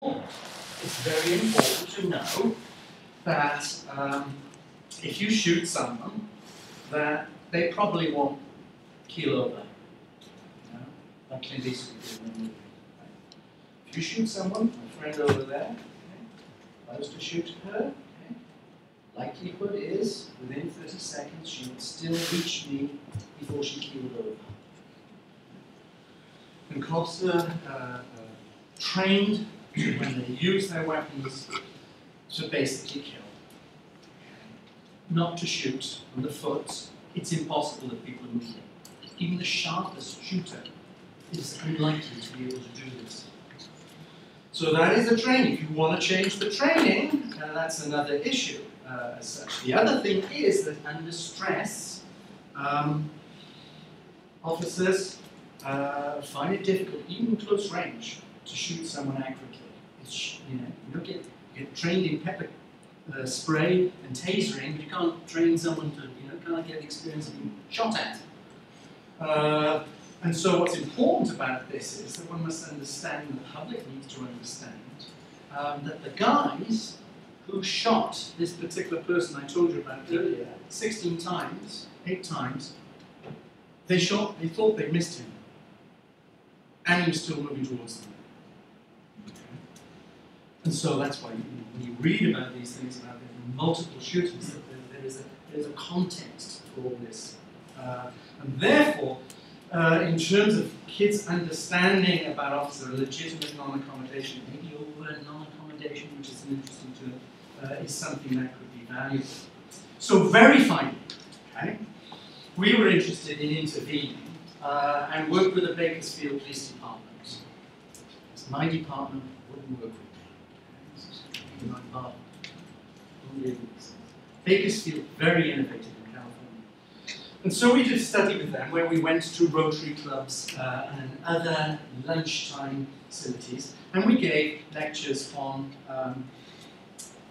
it's very important to know that if you shoot someone, that they probably won't keel over. You know, like Clint Eastwood did in the movie. Right? If you shoot someone, my friend over there, if I was to shoot her, likelihood is within 30 seconds she would still reach me before she keeled over. And cops are trained when they use their weapons to basically kill. Not to shoot on the foot. It's impossible that people are moving. Even the sharpest shooter is unlikely to be able to do this. So that is the training. If you want to change the training, that's another issue as such. The other thing is that under stress, officers find it difficult, even in close range, to shoot someone accurately. It's, you don't get trained in pepper spray and tasering, but you can't train someone to, can't get the experience of being shot at. And so what's important about this is that one must understand, and the public needs to understand, that the guys who shot this particular person I told you about earlier 16 times, 8 times, they thought they missed him. And he was still moving towards them. And so that's why when you read about these things, about the multiple shootings, there is a context for all this. And therefore, in terms of kids understanding about officer legitimate non-accommodation, maybe over non-accommodation, which is an interesting term, is something that could be valuable. So very finally, we were interested in intervening and worked with the Bakersfield Police Department. It's my department, wouldn't work with me. My department. Bakersfield, very innovative in California. And so we did a study with them where we went to Rotary clubs and other lunchtime facilities, and we gave lectures on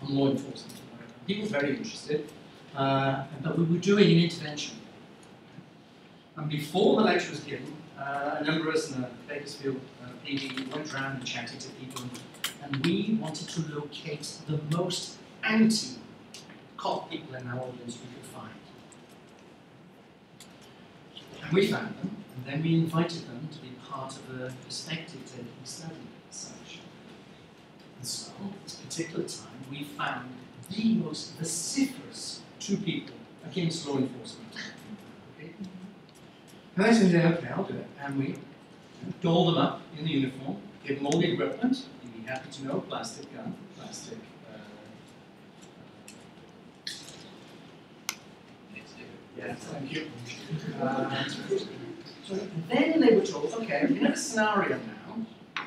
law enforcement. People were very interested, but we were doing an intervention. And before the lecture was given, a number of us in the Bakersfield PD went around and chatted to people, and we wanted to locate the most anti-cop people in our audience we could find. And we found them, and then we invited them to be part of a perspective-taking study as such. And so, at this particular time, we found the most vociferous 2 people against law enforcement. Okay? And I said, yeah, okay, I'll do it. And we dolled them up in the uniform, gave them all the equipment. You'd be happy to know, plastic gun, plastic. Yes, thank you. So then they were told, okay, we have a scenario now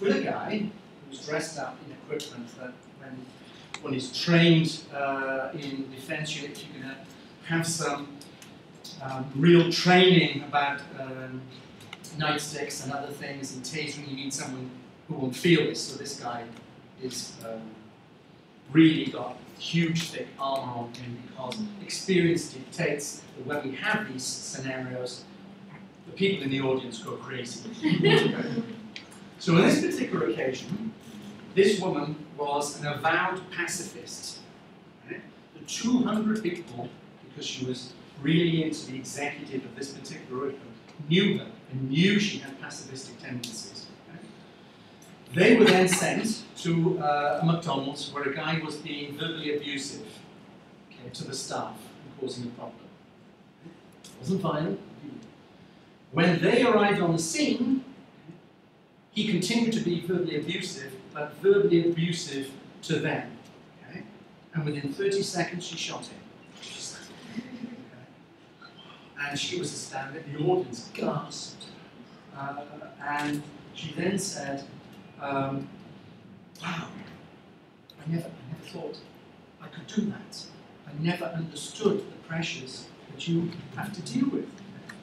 with a guy who's dressed up in equipment that when he's trained in defense units, you can have some real training about nightsticks and other things, and tasering. You need someone who won't feel this. So this guy is really got huge thick armor on him, because experience dictates that when we have these scenarios, the people in the audience go crazy. So on this particular occasion, this woman was an avowed pacifist. Right? The 200 people, because she was really into the executive of this particular group, knew her and knew she had pacifistic tendencies. Right? They were then sent to a McDonald's where a guy was being verbally abusive to the staff and causing a problem. It wasn't violent. When they arrived on the scene, he continued to be verbally abusive, but verbally abusive to them. Okay? And within 30 seconds, she shot him. And she was astounded. The audience gasped. And she then said, wow, I never thought I could do that. I never understood the pressures that you have to deal with.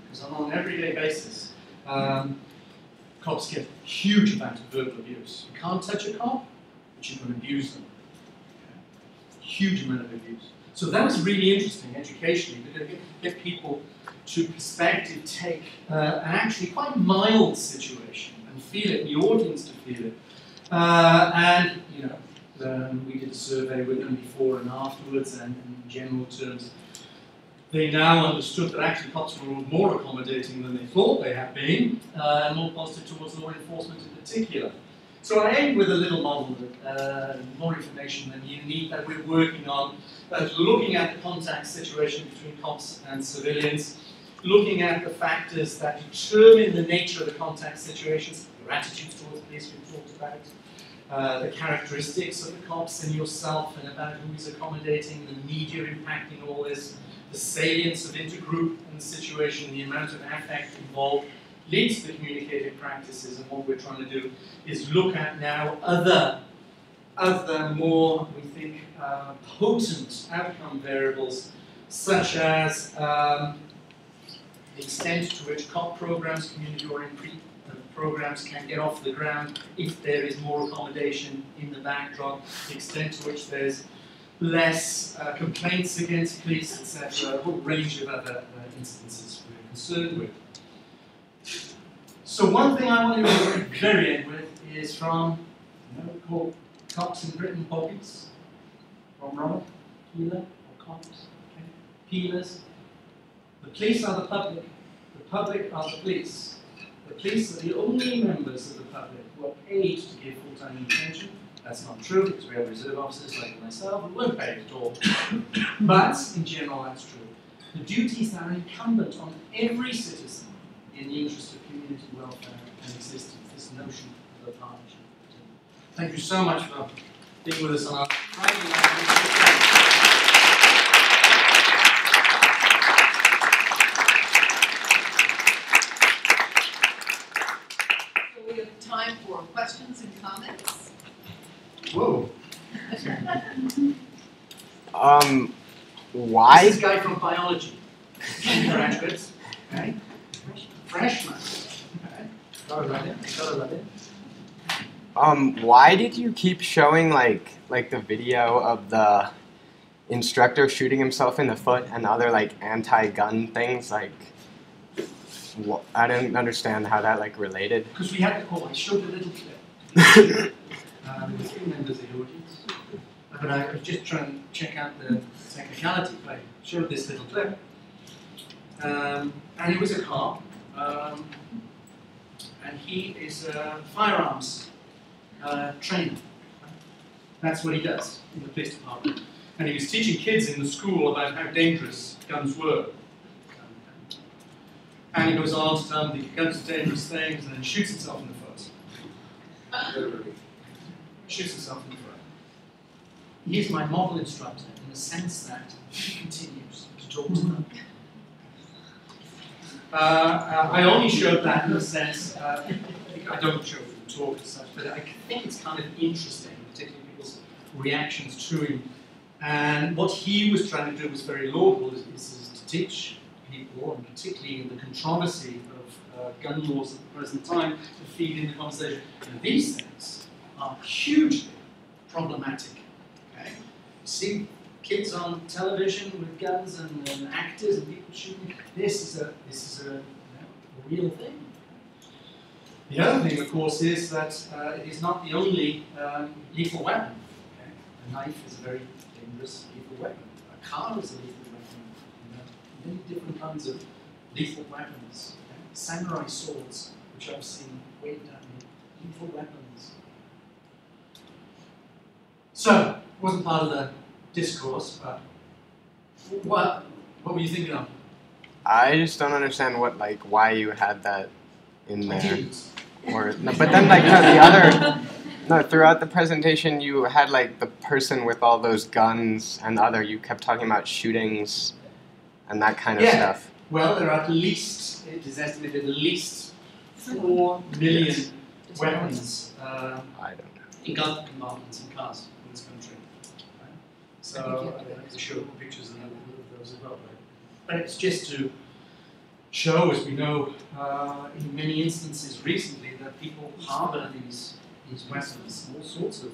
Because on an everyday basis, cops get a huge amount of verbal abuse. You can't touch a cop, but you can abuse them. Huge amount of abuse. So that was really interesting educationally, because it get people to perspective take an actually quite mild situation and can feel it, the audience to feel it. And, you know, we did a survey with them before and afterwards, and in general terms, they now understood that actually cops were more accommodating than they thought they had been, and more positive towards law enforcement in particular. So I end with a little model, more information than you need, that we're working on, looking at the contact situation between cops and civilians, looking at the factors that determine the nature of the contact situations, your attitudes towards police we've talked about, the characteristics of the cops and yourself, and about who is accommodating, the media impacting all this, the salience of intergroup in the situation, the amount of affect involved, leads to the communicative practices. And what we're trying to do is look at now other more, we think, potent outcome variables, such as the extent to which COP programs, community-oriented programs, can get off the ground if there is more accommodation in the backdrop, the extent to which there's less complaints against police, etc., a whole range of other instances we're concerned with. So one thing I want to go at the very end with is from, called Cops in Britain Pockets, from Robert Peeler, or Cops, okay. Peelers. The police are the public are the police. The police are the only members of the public who are paid to give full-time attention. That's not true, because we have reserve officers like myself who weren't paid at all. But in general, that's true. The duties that are incumbent on every citizen in the interest of community welfare and existence, this notion of the partnership. Thank you so much for being with us on our Friday night. So we have time for questions and comments. Whoa. Why? This is a guy from biology. Graduates. Okay. Freshman. Okay. Gotta love it. Why did you keep showing like the video of the instructor shooting himself in the foot and other like anti-gun things? Like, I didn't understand how that like related. Because we had I showed a little clip. There were 3 members of the audience, but I was just trying to check out the technicality. I showed this little clip, and he was a cop, and he is a firearms trainer. That's what he does in the police department. And he was teaching kids in the school about how dangerous guns were. And he goes on to tell them that guns are dangerous things, and then shoots himself in the foot. Literally. Shoots himself in the foot. He's my model instructor in the sense that he continues to talk to them. I only showed that in the sense, I don't show them talk as such, but I think it's kind of interesting, particularly people's reactions to him. And what he was trying to do was very laudable, is to teach people, and particularly in the controversy of gun laws at the present time, to feed in the conversation. And these things are hugely problematic. Okay? You see kids on television with guns and actors and people shooting. This is a real thing. The other thing, of course, is that it is not the only lethal weapon. Okay? A knife is a very dangerous lethal weapon. A car is a lethal weapon. Many different kinds of lethal weapons. Okay? Samurai swords, which I've seen waved at me, lethal weapons. So, it wasn't part of the discourse, but what were you thinking of? I just don't understand why you had that in there. I didn't. But then the other, throughout the presentation you had like the person with all those guns and you kept talking about shootings and that kind of stuff. Well, there are at least, it is estimated at least 4 million weapons I don't know. in gun compartments in cars in this country. Right? So I have to show pictures of those as well. But it's just to show, as we know, in many instances recently, that people harbour these weapons, all sorts of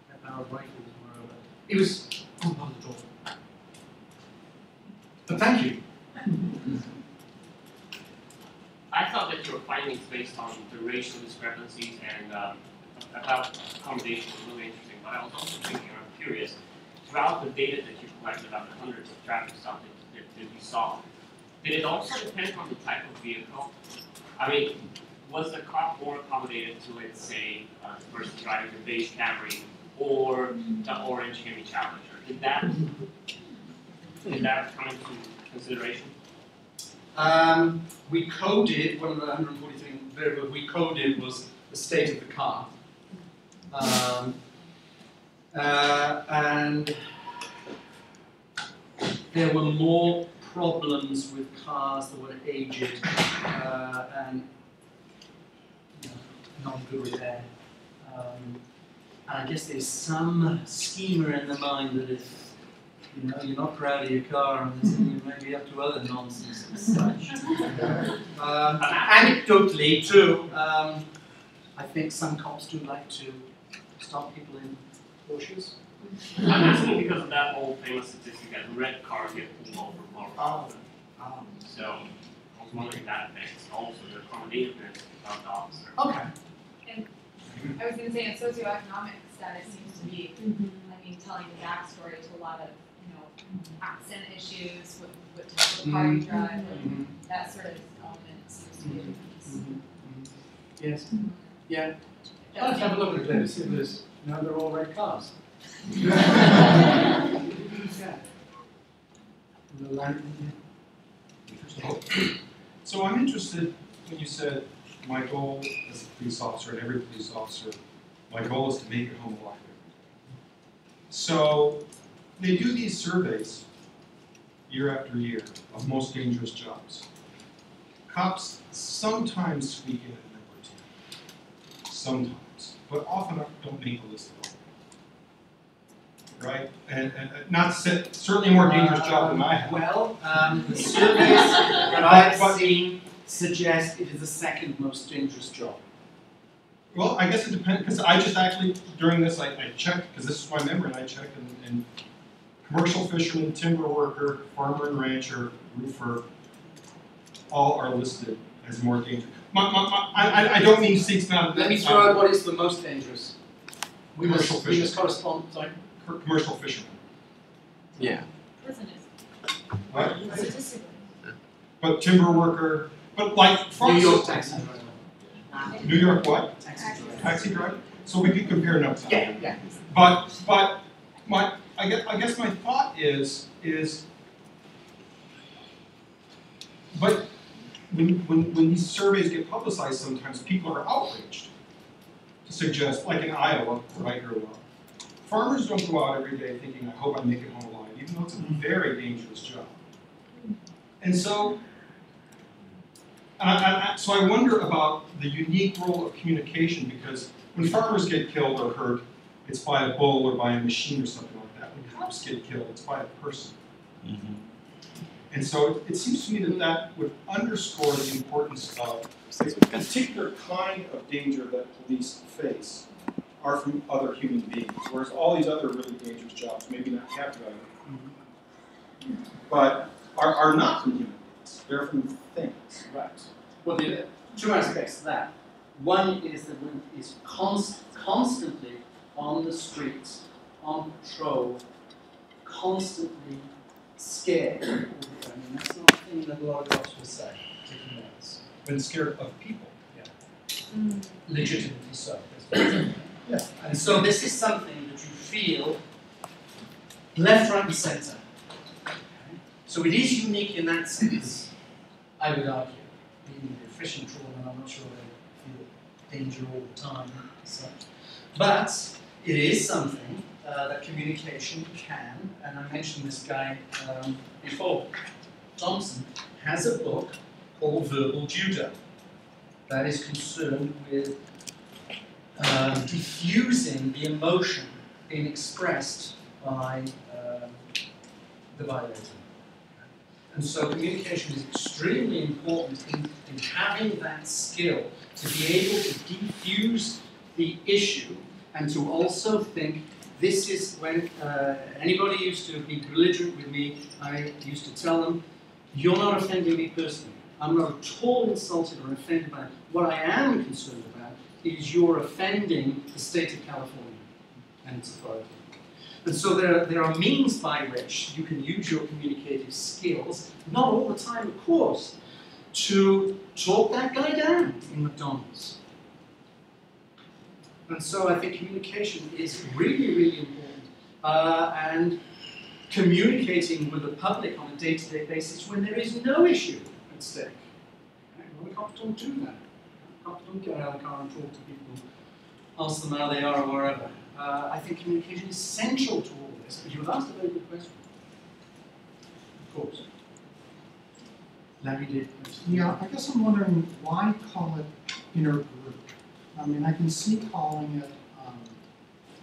high-powered rifles, moreover. It was on part of the door. But thank you. I thought that your findings based on the racial discrepancies and about accommodation were really interesting, but I was also thinking, I'm curious, throughout the data that you collected about the hundreds of traffic stops that you saw, did it also depend on the type of vehicle? I mean, was the cop more accommodated to, let's say, the person driving the beige Camry or the orange Hemi Challenger? Did that come into consideration? We coded, one of the 143 variables we coded was the state of the car. And there were more problems with cars that were aged and not good repair. And I guess there's some schema in the mind that if you're not proud of your car and you may be up to other nonsense and such. Anecdotally too, I think some cops do like to stop people in Porsches. I'm asking because of that whole famous statistic that red cars get pulled over more often. So I was wondering if that affects also the accommodativeness of the officer. Okay. And I was going to say, in socioeconomic status seems to be, I mean, telling the backstory to a lot of, accent issues, what type of car you drive, that sort of element seems to be a piece. Yes. Yeah. Let's have a look at it. See if there's, they're all red cars. So I'm interested when you said my goal as a police officer and every police officer, my goal is to make it home alive. So they do these surveys year after year of most dangerous jobs. Cops sometimes squeak in at number 10, sometimes, but often don't make the list at all. Right? And not certainly a more dangerous job than I have. Well, the surveys that I've seen suggest it is the second most dangerous job. Well, I guess it depends, because I just actually, during this, I checked, because this is my memory, and I checked, and commercial fisherman, timber worker, farmer and rancher, roofer, all are listed as more dangerous. I don't mean to seek not. Let me throw out what is the most dangerous. Commercial fisherman. We must correspond, sorry. Commercial fisherman. Yeah. Prison is. What? Statistically. But timber worker, but like New York taxi driver. New York what? Taxi driver. So we could compare notes. Yeah. But I guess my thought is but when these surveys get publicized, sometimes people are outraged to suggest, like in Iowa, where I grew up, farmers don't go out every day thinking, I hope I make it home alive, even though it's a very dangerous job. And so, so I wonder about the unique role of communication, because when farmers get killed or hurt, it's by a bull or by a machine or something like that. When cops get killed, it's by a person. And so it seems to me that would underscore the importance of a particular kind of danger that police face are from other human beings, whereas all these other really dangerous jobs, maybe not cab driving, but are not from human beings. They're from things. Right. Well, there are two aspects to that. One is that one is constantly on the streets, on patrol, constantly scared. I mean, that's not a thing that a lot of cops will say, particularly else. When scared of people. Yeah. Legitimately so. Yeah. And so this is something that you feel left, right, and centre. Okay. So it is unique in that sense, I would argue. Being the efficient trawler, I'm not sure they feel danger all the time. So. But it is something that communication can, and I mentioned this guy before, Thompson has a book called Verbal Judo that is concerned with diffusing the emotion being expressed by the violator. And so communication is extremely important in having that skill to be able to diffuse the issue and to also think, this is when anybody used to be belligerent with me, I used to tell them, you're not offending me personally. I'm not at all insulted or offended by it. What I am concerned about is you're offending the state of California and its authority. And so there are means by which you can use your communicative skills, not all the time, of course, to talk that guy down in McDonald's. And so I think communication is really, really important. And communicating with the public on a day-to-day basis when there is no issue at stake. Okay? Well, cops don't do that. Cops don't get out of the car and talk to people, ask them how they are or wherever. I think communication is central to all this, but you've asked a very good question. Of course. Larry did. Yeah, I guess I'm wondering why call it intergroup? I mean, I can see calling it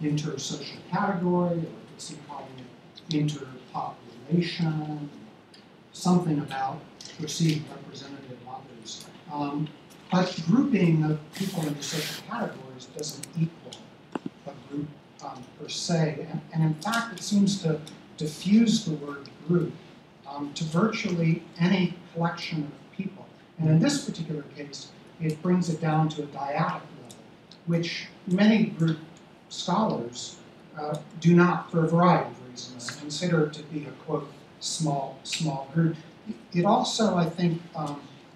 intersocial category, or I can see calling it interpopulation, something about perceived representative others. But grouping of people into social categories doesn't equal a group per se. And in fact, it seems to diffuse the word group to virtually any collection of people. And in this particular case, it brings it down to a dyadic level, which many group scholars do not, for a variety of reasons, consider to be a, quote, small group. It also, I think,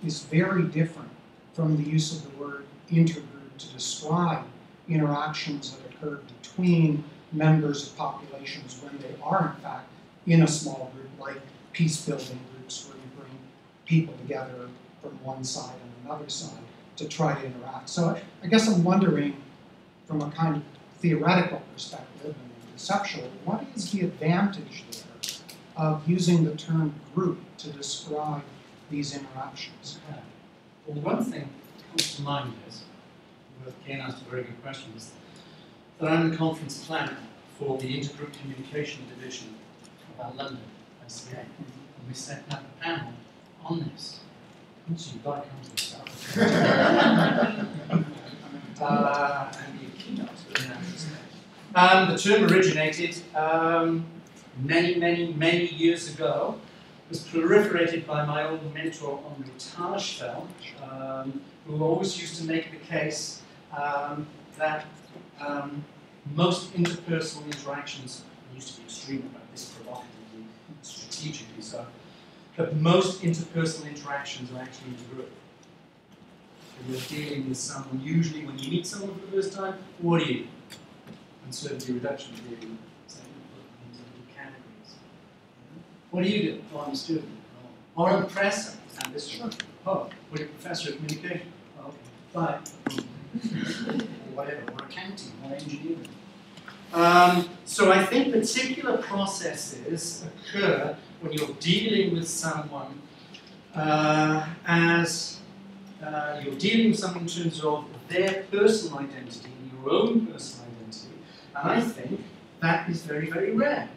is very different from the use of the word intergroup to describe interactions that occur between members of populations when they are, in fact, in a small group, like peace-building groups where you bring people together from one side and another side to try to interact. So I guess I'm wondering, from a kind of theoretical perspective and conceptual, what is the advantage there of using the term group to describe these interactions? Yeah. Well, one thing that comes to mind is, Kane asked a very good question, is that I'm the conference planner for the Intergroup Communication Division of our London SCA, and we set up a panel on this. So you've got to come to this and be a keynote in that respect. The term originated many years ago. It was proliferated by my old mentor Andre Tajfel, who always used to make the case that most interpersonal interactions, I used to be extreme about this provocatively, strategically so, but most interpersonal interactions are actually in a group. So you're dealing with someone, usually when you meet someone for the first time, what do you do? Uncertainty reduction theory, so you put things into categories. What do you do? Oh, I'm a student. Oh, or I'm a professor. And this is, oh, what are you, professor of communication? Oh, okay, bye. Or whatever, or accounting, or engineering. So I think particular processes occur when you're dealing with someone as you're dealing with someone in terms of their personal identity and your own personal identity, and I think that is very, very rare.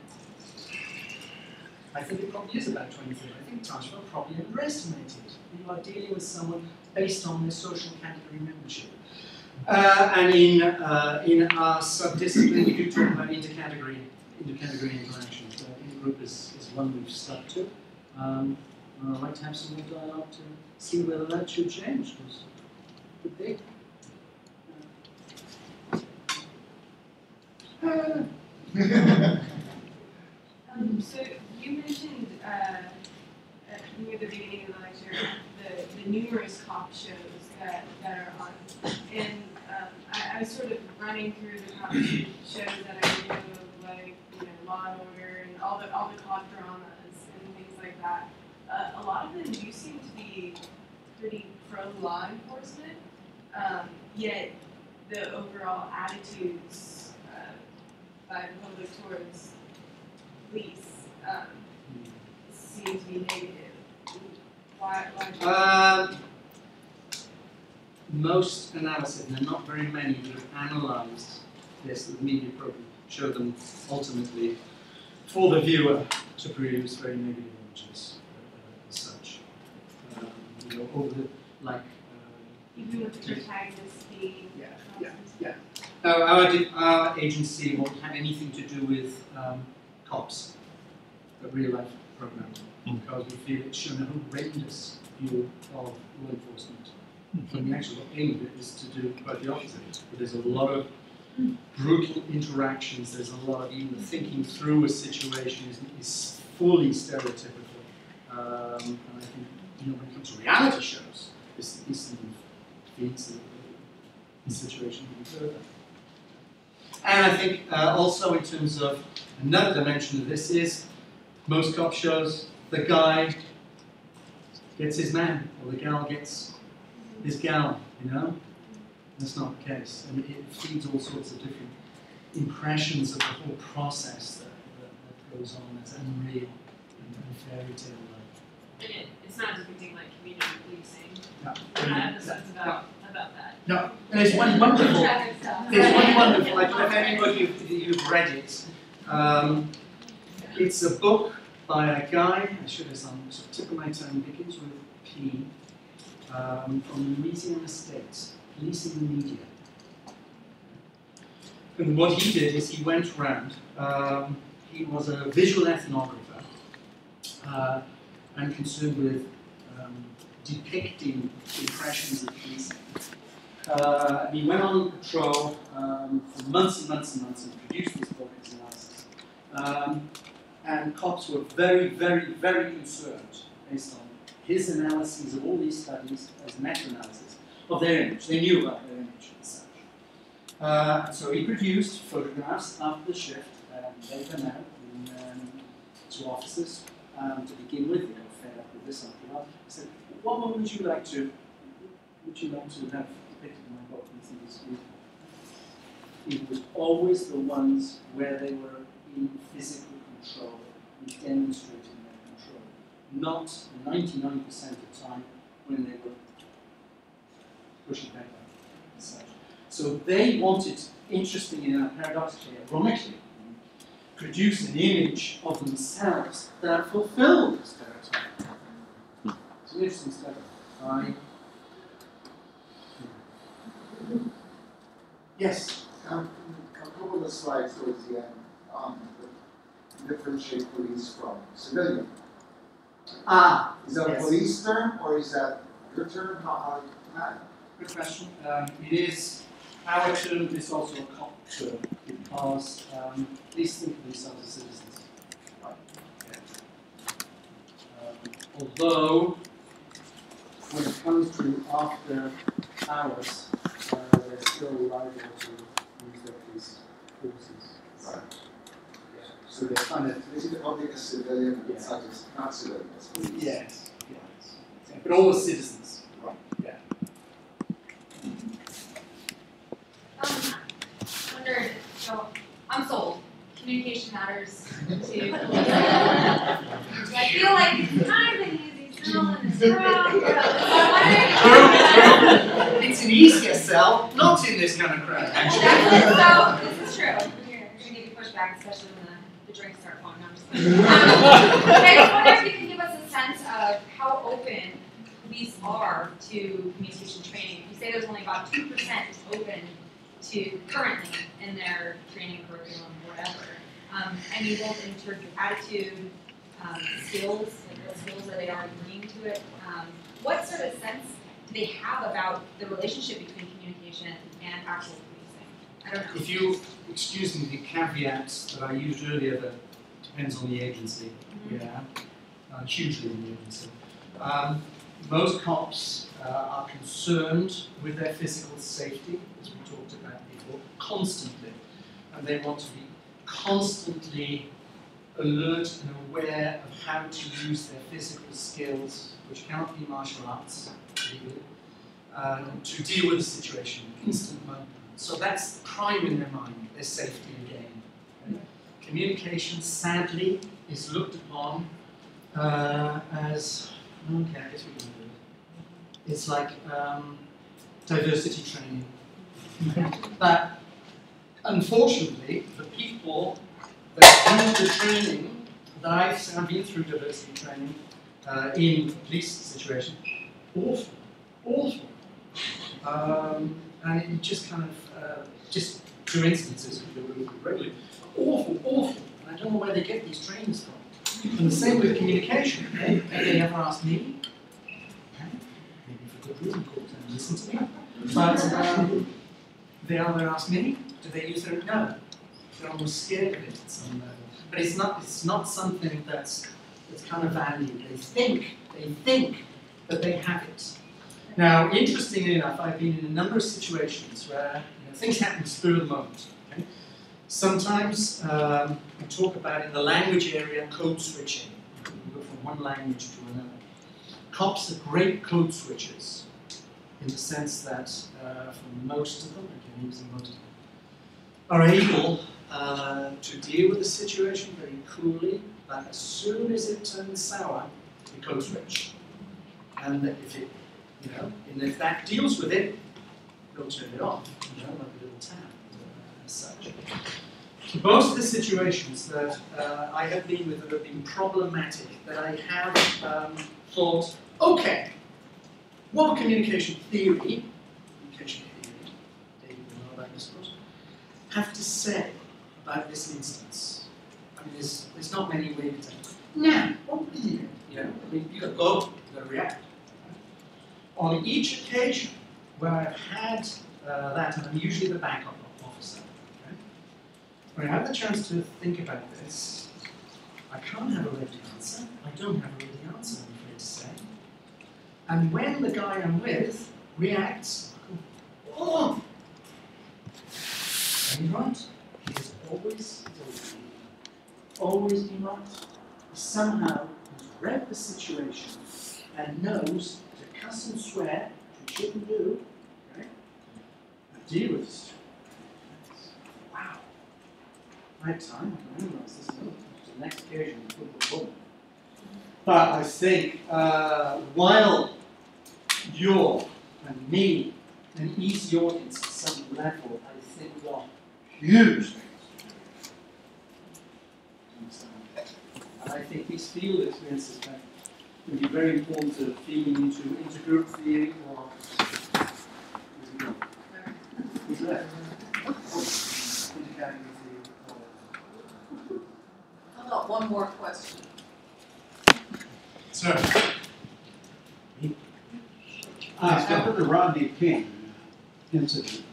I think it probably is about 23. I think Tajfel probably underestimated. You are dealing with someone based on their social category membership. And in our subdiscipline, we do talk about intercategory interactions. Intergroup is one we've stuck to. And I'd like to have some more dialogue to see whether that should change. Because it could be. So you mentioned near the beginning of the lecture the numerous cop shows that are on, and I was sort of running through the cop shows that I know, like Law and Order and all the cop dramas and things like that. A lot of them do seem to be pretty pro law enforcement, yet the overall attitudes by the public towards police seem to be negative. Why? Most analysis, and there are not very many that have analysed this, the media program, show them ultimately for the viewer to produce very negative images as such. Over the, like... even with the protagonists being... Yeah. Our agency won't have anything to do with cops, the real life program. because we feel it's shown a horrendous view of law enforcement. And the actual aim of it is to do quite the opposite. But there's a lot of brutal interactions, there's a lot of even the thinking through a situation is fully stereotypical. And I think, when it comes to reality shows, this feeds the situation even further. And I think also in terms of another dimension of this is most cop shows, the guy gets his man, or the gal gets his gal, That's not the case. I mean, it feeds all sorts of different impressions of the whole process that goes on as unreal and fairy tale-like. And it's not depicting like community policing. No. I have a sense about that. No, there's one wonderful, I don't know if anybody you've read it. It's a book by a guy, I should have some sort of tip of my tongue, begins with P, from Louisiana State, Policing the Media. And what he did is he went around, he was a visual ethnographer and concerned with depicting impressions of policing. He went on patrol for months and months and months and produced this book, his analysis. And cops were very, very, very concerned, based on his analyses of all these studies as meta-analysis of their image. They knew about their image and such. So he produced photographs after the shift and laid them out to officers to begin with. They got fed up with this after a while. He said, "What one would you like to have depicted in my book? You think is beautiful?" It was always the ones where they were in physical control and demonstrating their control, not 99% of the time when they were pushing back and such. So they wanted, interestingly and paradoxically, ironically, produce an image of themselves that fulfilled the stereotype. It's an interesting study. Yes? A couple of slides towards the end differentiate police from civilian. Is that a police term or is that your term? Good question. It is our term, but it's also a cop term because police think of themselves as citizens. Right. Yeah. Although, when it comes to after hours, they're still liable to use their police forces. Right. So they're kind of. They see the public as civilian, and such as not civilian, as police. Yes, yes. But all the citizens. Right. Yeah. Wondered, so I'm sold. Communication matters to police. I feel like it's kind of an easy sell in this room. It's an easier sell, not in this kind of crowd, actually. So, this is true. You're going to get pushback, especially when the drinks start flowing. I'm just kidding. I just wonder if you can give us a sense of how open police are to communication training. You say there's only about 2% open to currently in their training curriculum, whatever. I mean, both in terms of attitude, skills, like what skills are they already bringing to it? What sort of sense do they have about the relationship between communication and actual policing? I don't know. If you excuse me, the caveats that I used earlier, that depends on the agency. Yeah, hugely on the agency. Most cops are concerned with their physical safety, as we talked about before, constantly, and they want to be constantly alert and aware of how to use their physical skills, which cannot be martial arts, to deal with a situation in an instant moment. So that's prime in their mind, their safety again. Okay? Communication, sadly, is looked upon as, okay, I guess we can do it. It's like diversity training. But unfortunately, the people that do the training, that I've been through diversity training in police situation, awful. And it just kind of, just two instances, regularly, awful. And I don't know where they get these trainings from. And the same with communication. Okay? Have they ever asked me? Okay? Maybe for good reason, call and listen to me. But they either ask me, do they use their no? They're almost scared of it at some level. But it's not something that's kind of valued. They think that they have it. Now, interestingly enough, I've been in a number of situations where things happen spur of the moment. Okay? Sometimes we talk about in the language area code switching. We go from one language to another. Cops are great code switchers in the sense that for most of them, again using most of them, are able to deal with the situation very coolly, but as soon as it turns sour, they code switch. And if it, and if that deals with it, they'll turn it off, like a little tab, as such. So most of the situations that I have been with that have been problematic, that I have thought, okay, what communication theory, David will know about this, of course, have to say about this instance? I mean, there's not many ways to. Now, what would you do? I mean, you got to go, you got to react. On each occasion where I've had that, and I'm usually the backup officer, okay? When I have the chance to think about this, I can't have a ready answer. I don't have a ready answer, I'm afraid to say. And when the guy I'm with reacts, I go, oh! And he's right. He has always been right. Somehow he's read the situation and knows to cuss and swear, which he shouldn't do, right? And deal with this. Wow. Right time, I can realize this. The next occasion, but I think while you're and me and ease the audience at some level, I think we are huge. And I think these field experiences can be very important to feeding into intergroup theory or who's left? How about one more question? Sir. After the Rodney King incident,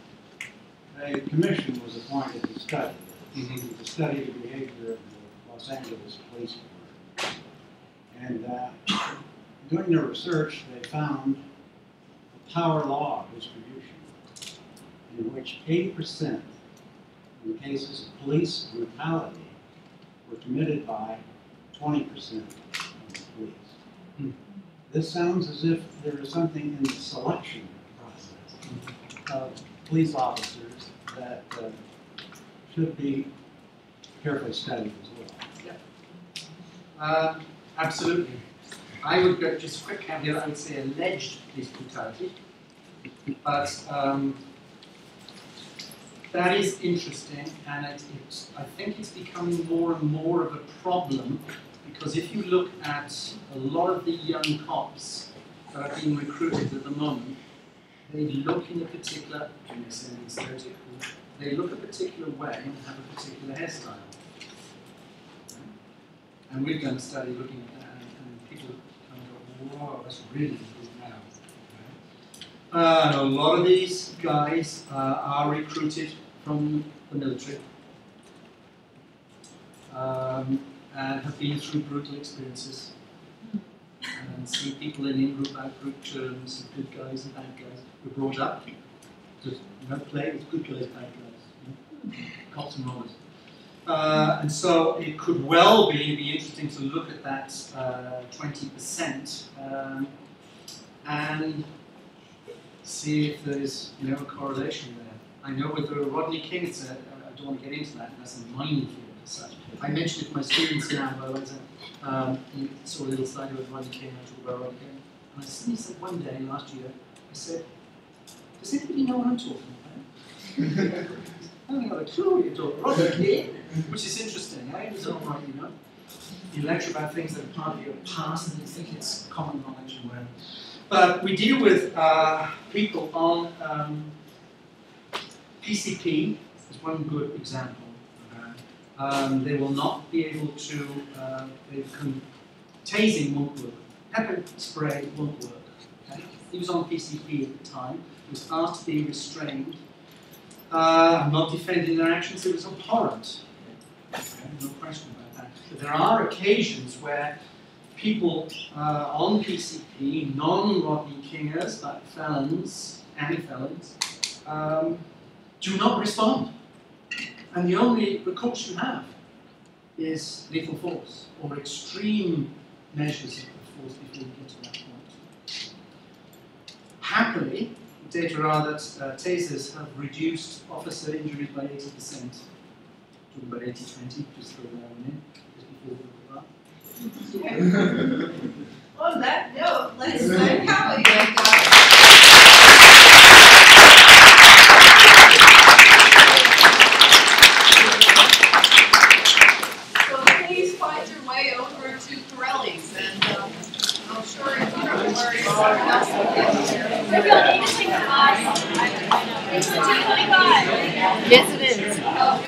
a commission was appointed to study the behavior of the Los Angeles Police Department. And doing their research, they found a power law distribution in which 80% in the cases of police brutality were committed by 20% of the police. This sounds as if there is something in the selection process of police officers that should be carefully studied as well. Absolutely. I would go, just a quick caveat, I would say alleged police brutality. But that is interesting, and I think it's becoming more and more of a problem, because if you look at a lot of the young cops that are being recruited at the moment, they look in a particular, they look a particular way and have a particular hairstyle. And we've done a study looking at that, and people kind of go, whoa, that's really good now. Okay. And a lot of these guys are recruited from the military and have been through brutal experiences and see people in in-group, out-group terms, good guys and bad guys. We're brought up to play with good guys, bad guys, cops and robbers. And so it could well be interesting to look at that 20% and see if there's a correlation there. I know with the Rodney King, I don't want to get into that, that's a minefield as such. I mentioned it to my students now, while I was saw a little slide with Rodney King, I talked about Rodney King, and I suddenly said one day last year, I said, does anybody know what I'm talking about? I haven't got a clue what you're talking about. Rodney King, which is interesting, eh? It's all right, You lecture about things that are part of your past and you think it's common knowledge and whatever. But we deal with people on PCP is one good example. They will not be able to, tasing won't work, pepper spray won't work. Okay? He was on PCP at the time, he was asked to be restrained. I'm not defending their actions, it was abhorrent. Okay? No question about that. But there are occasions where people on PCP, non-Rodney Kingers, like felons and felons, do not respond. And the only recourse you have is lethal force or extreme measures of force before you get to that point. Happily, data are that tasers have reduced officer injuries by 80%. Talking about 80-20, just throw that one in, just before we go up. On that note, let's thank Howie. So please find your way over to Corelli's, and I'm sure if you don't worry, someone else will get there. Maybe I'll need to take the bus. It's 2:25. Yes, it is.